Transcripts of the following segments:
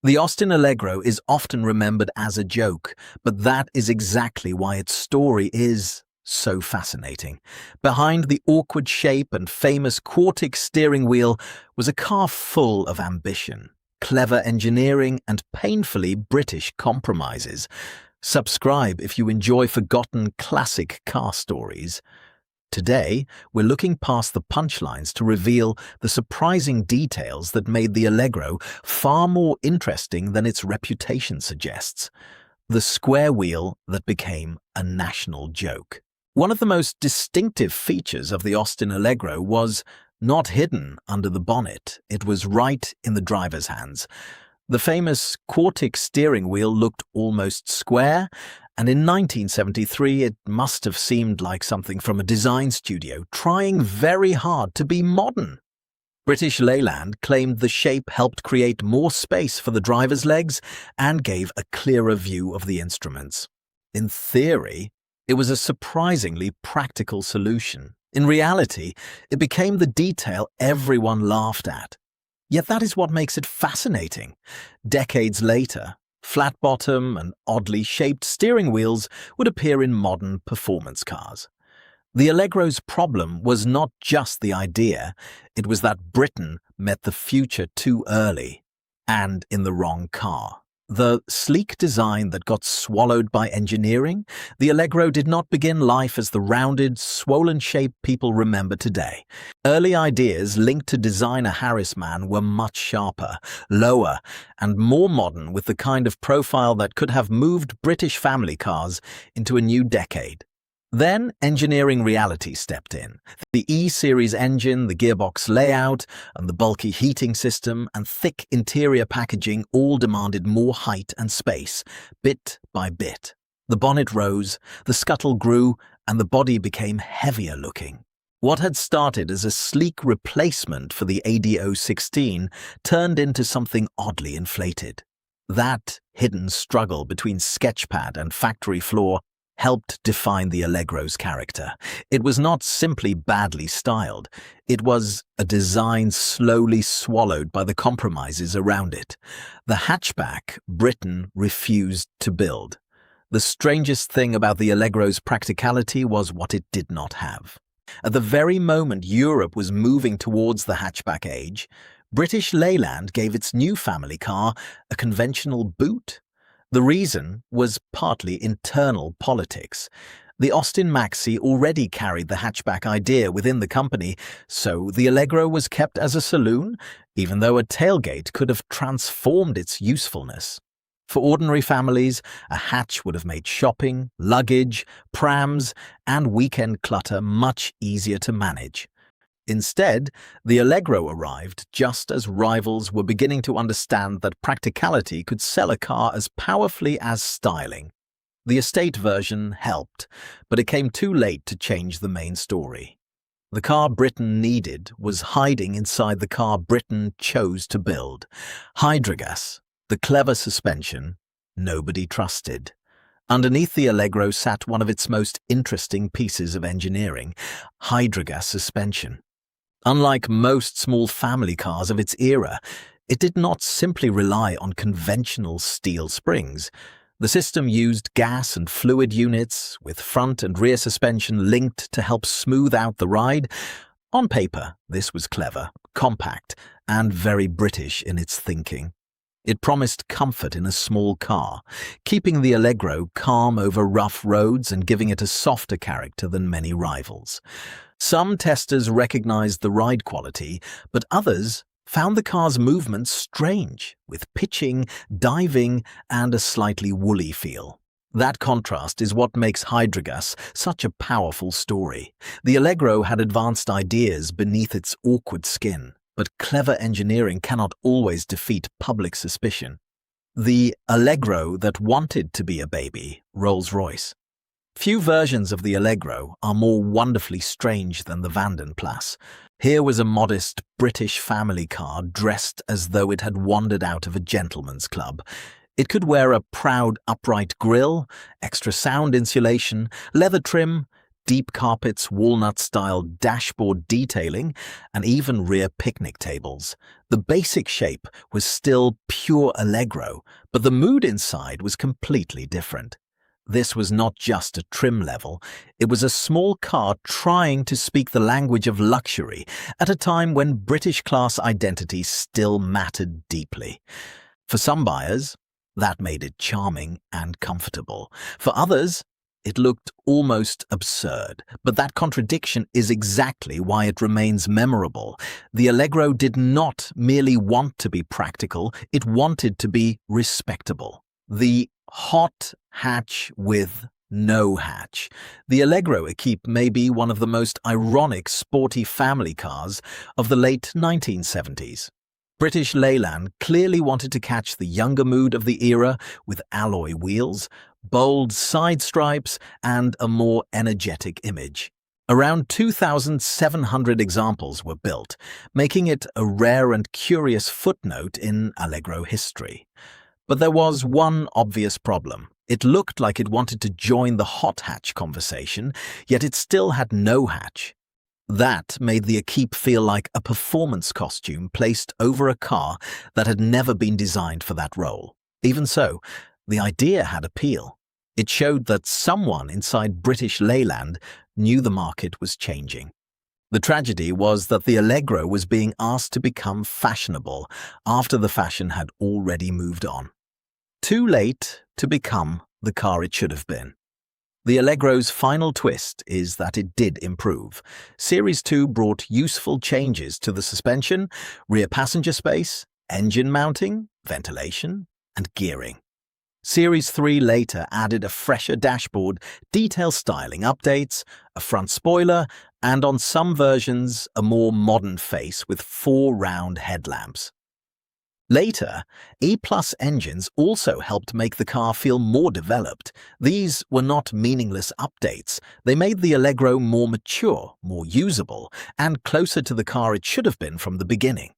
The Austin Allegro is often remembered as a joke, but that is exactly why its story is so fascinating. Behind the awkward shape and famous Quartic steering wheel was a car full of ambition, clever engineering, and painfully British compromises. Subscribe if you enjoy forgotten classic car stories. Today, we're looking past the punchlines to reveal the surprising details that made the Allegro far more interesting than its reputation suggests. The square wheel that became a national joke. One of the most distinctive features of the Austin Allegro was not hidden under the bonnet, it was right in the driver's hands. The famous Quartic steering wheel looked almost square, and in 1973 it must have seemed like something from a design studio trying very hard to be modern. British Leyland claimed the shape helped create more space for the driver's legs and gave a clearer view of the instruments. In theory, it was a surprisingly practical solution. In reality, it became the detail everyone laughed at. Yet that is what makes it fascinating. Decades later, flat-bottom and oddly shaped steering wheels would appear in modern performance cars. The Allegro's problem was not just the idea, it was that Britain met the future too early and in the wrong car. The sleek design that got swallowed by engineering, the Allegro did not begin life as the rounded, swollen shape people remember today. Early ideas linked to designer Harrisman were much sharper, lower, and more modern, with the kind of profile that could have moved British family cars into a new decade. Then engineering reality stepped in. The E-Series engine, the gearbox layout, and the bulky heating system and thick interior packaging all demanded more height and space, bit by bit. The bonnet rose, the scuttle grew, and the body became heavier looking. What had started as a sleek replacement for the AD016 turned into something oddly inflated. That hidden struggle between sketchpad and factory floor helped define the Allegro's character. It was not simply badly styled, it was a design slowly swallowed by the compromises around it. The hatchback Britain refused to build. The strangest thing about the Allegro's practicality was what it did not have. At the very moment Europe was moving towards the hatchback age, British Leyland gave its new family car a conventional boot. The reason was partly internal politics. The Austin Maxi already carried the hatchback idea within the company, so the Allegro was kept as a saloon, even though a tailgate could have transformed its usefulness. For ordinary families, a hatch would have made shopping, luggage, prams, and weekend clutter much easier to manage. Instead, the Allegro arrived just as rivals were beginning to understand that practicality could sell a car as powerfully as styling. The estate version helped, but it came too late to change the main story. The car Britain needed was hiding inside the car Britain chose to build. Hydragas, the clever suspension nobody trusted. Underneath the Allegro sat one of its most interesting pieces of engineering, Hydragas suspension. Unlike most small family cars of its era, it did not simply rely on conventional steel springs. The system used gas and fluid units, with front and rear suspension linked to help smooth out the ride. On paper, this was clever, compact, and very British in its thinking. It promised comfort in a small car, keeping the Allegro calm over rough roads and giving it a softer character than many rivals. Some testers recognized the ride quality, but others found the car's movements strange, with pitching, diving, and a slightly woolly feel. That contrast is what makes Hydragas such a powerful story. The Allegro had advanced ideas beneath its awkward skin, but clever engineering cannot always defeat public suspicion. The Allegro that wanted to be a baby, Rolls-Royce. Few versions of the Allegro are more wonderfully strange than the Vanden Plas. Here was a modest British family car dressed as though it had wandered out of a gentleman's club. It could wear a proud upright grille, extra sound insulation, leather trim, deep carpets, walnut-style dashboard detailing, and even rear picnic tables. The basic shape was still pure Allegro, but the mood inside was completely different. This was not just a trim level, it was a small car trying to speak the language of luxury at a time when British class identity still mattered deeply. For some buyers, that made it charming and comfortable. For others, it looked almost absurd, but that contradiction is exactly why it remains memorable. The Allegro did not merely want to be practical, it wanted to be respectable. The hot hatch with no hatch. The Allegro Equipe may be one of the most ironic sporty family cars of the late 1970s. British Leyland clearly wanted to catch the younger mood of the era with alloy wheels, bold side stripes, and a more energetic image. Around 2,700 examples were built, making it a rare and curious footnote in Allegro history. But there was one obvious problem. It looked like it wanted to join the hot hatch conversation, yet it still had no hatch. That made the Equipe feel like a performance costume placed over a car that had never been designed for that role. Even so, the idea had appeal. It showed that someone inside British Leyland knew the market was changing. The tragedy was that the Allegro was being asked to become fashionable after the fashion had already moved on. Too late to become the car it should have been. The Allegro's final twist is that it did improve. Series 2 brought useful changes to the suspension, rear passenger space, engine mounting, ventilation, and gearing. Series 3 later added a fresher dashboard, detail styling updates, a front spoiler, and on some versions, a more modern face with 4 round headlamps. Later, E+ engines also helped make the car feel more developed. These were not meaningless updates. They made the Allegro more mature, more usable, and closer to the car it should have been from the beginning.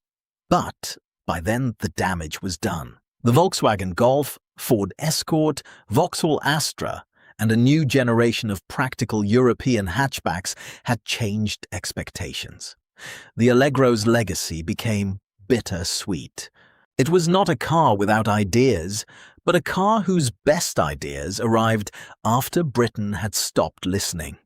But by then, the damage was done. The Volkswagen Golf, Ford Escort, Vauxhall Astra, and a new generation of practical European hatchbacks had changed expectations. The Allegro's legacy became bittersweet. It was not a car without ideas, but a car whose best ideas arrived after Britain had stopped listening.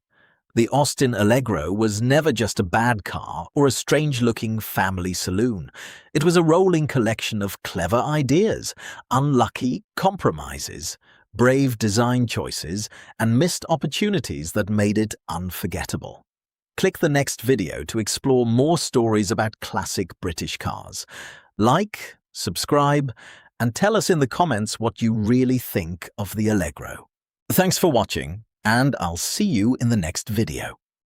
The Austin Allegro was never just a bad car or a strange-looking family saloon. It was a rolling collection of clever ideas, unlucky compromises, brave design choices, and missed opportunities that made it unforgettable. Click the next video to explore more stories about classic British cars. Like, subscribe, and tell us in the comments what you really think of the Allegro. Thanks for watching, and I'll see you in the next video.